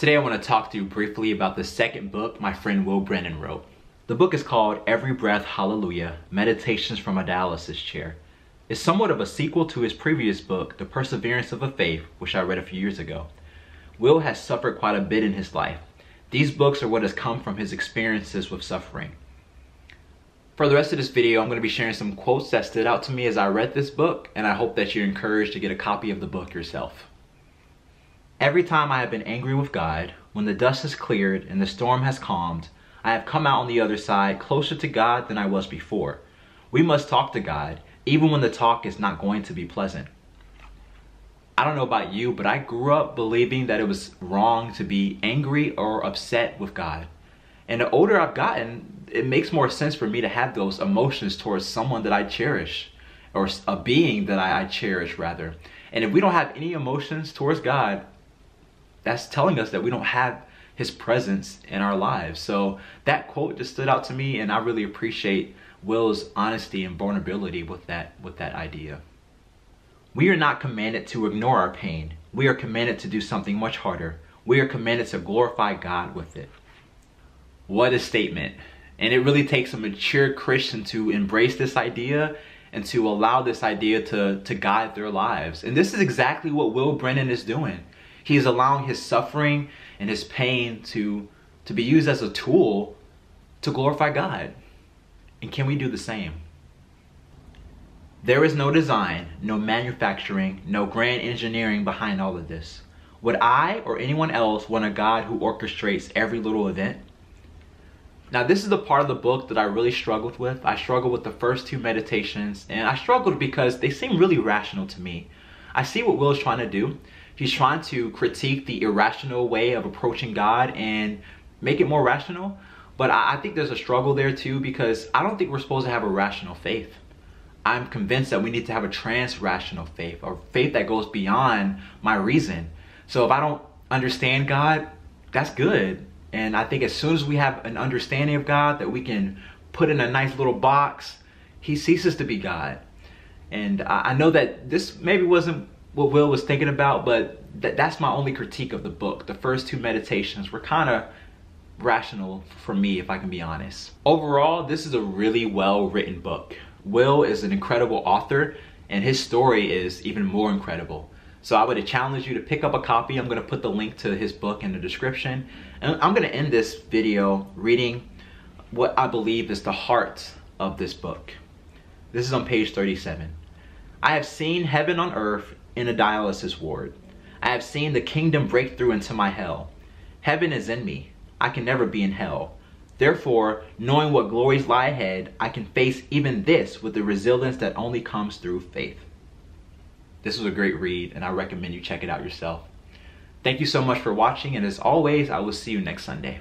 Today I want to talk to you briefly about the second book my friend Will Brannen wrote. The book is called Every Breath Hallelujah, Meditations from a Dialysis Chair. It's somewhat of a sequel to his previous book, The Perseverance of a Faith, which I read a few years ago. Will has suffered quite a bit in his life. These books are what has come from his experiences with suffering. For the rest of this video, I'm going to be sharing some quotes that stood out to me as I read this book, and I hope that you're encouraged to get a copy of the book yourself. Every time I have been angry with God, when the dust has cleared and the storm has calmed, I have come out on the other side closer to God than I was before. We must talk to God, even when the talk is not going to be pleasant. I don't know about you, but I grew up believing that it was wrong to be angry or upset with God. And the older I've gotten, it makes more sense for me to have those emotions towards someone that I cherish, or a being that I cherish rather. And if we don't have any emotions towards God, that's telling us that we don't have his presence in our lives. So that quote just stood out to me, and I really appreciate Will's honesty and vulnerability with that idea. We are not commanded to ignore our pain. We are commanded to do something much harder. We are commanded to glorify God with it. What a statement. And it really takes a mature Christian to embrace this idea and to allow this idea to guide their lives. And this is exactly what Will Brannen is doing. He is allowing his suffering and his pain to be used as a tool to glorify God. And can we do the same? There is no design, no manufacturing, no grand engineering behind all of this. Would I or anyone else want a God who orchestrates every little event? Now, this is the part of the book that I really struggled with. I struggled with the first two meditations, and I struggled because they seem really rational to me. I see what Will is trying to do. He's trying to critique the irrational way of approaching God and make it more rational. But I think there's a struggle there too, because I don't think we're supposed to have a rational faith. I'm convinced that we need to have a trans-rational faith, or faith that goes beyond my reason. So if I don't understand God, that's good. And I think as soon as we have an understanding of God that we can put in a nice little box, he ceases to be God. And I know that this maybe wasn't what Will was thinking about, but that's my only critique of the book. The first two meditations were kind of rational for me, if I can be honest. Overall, this is a really well-written book. Will is an incredible author, and his story is even more incredible. So I would challenge you to pick up a copy. I'm going to put the link to his book in the description. And I'm going to end this video reading what I believe is the heart of this book. This is on page 37. I have seen heaven on earth in a dialysis ward. I have seen the kingdom break through into my hell. Heaven is in me. I can never be in hell. Therefore, knowing what glories lie ahead, I can face even this with the resilience that only comes through faith. This was a great read, and I recommend you check it out yourself. Thank you so much for watching, and as always, I will see you next Sunday.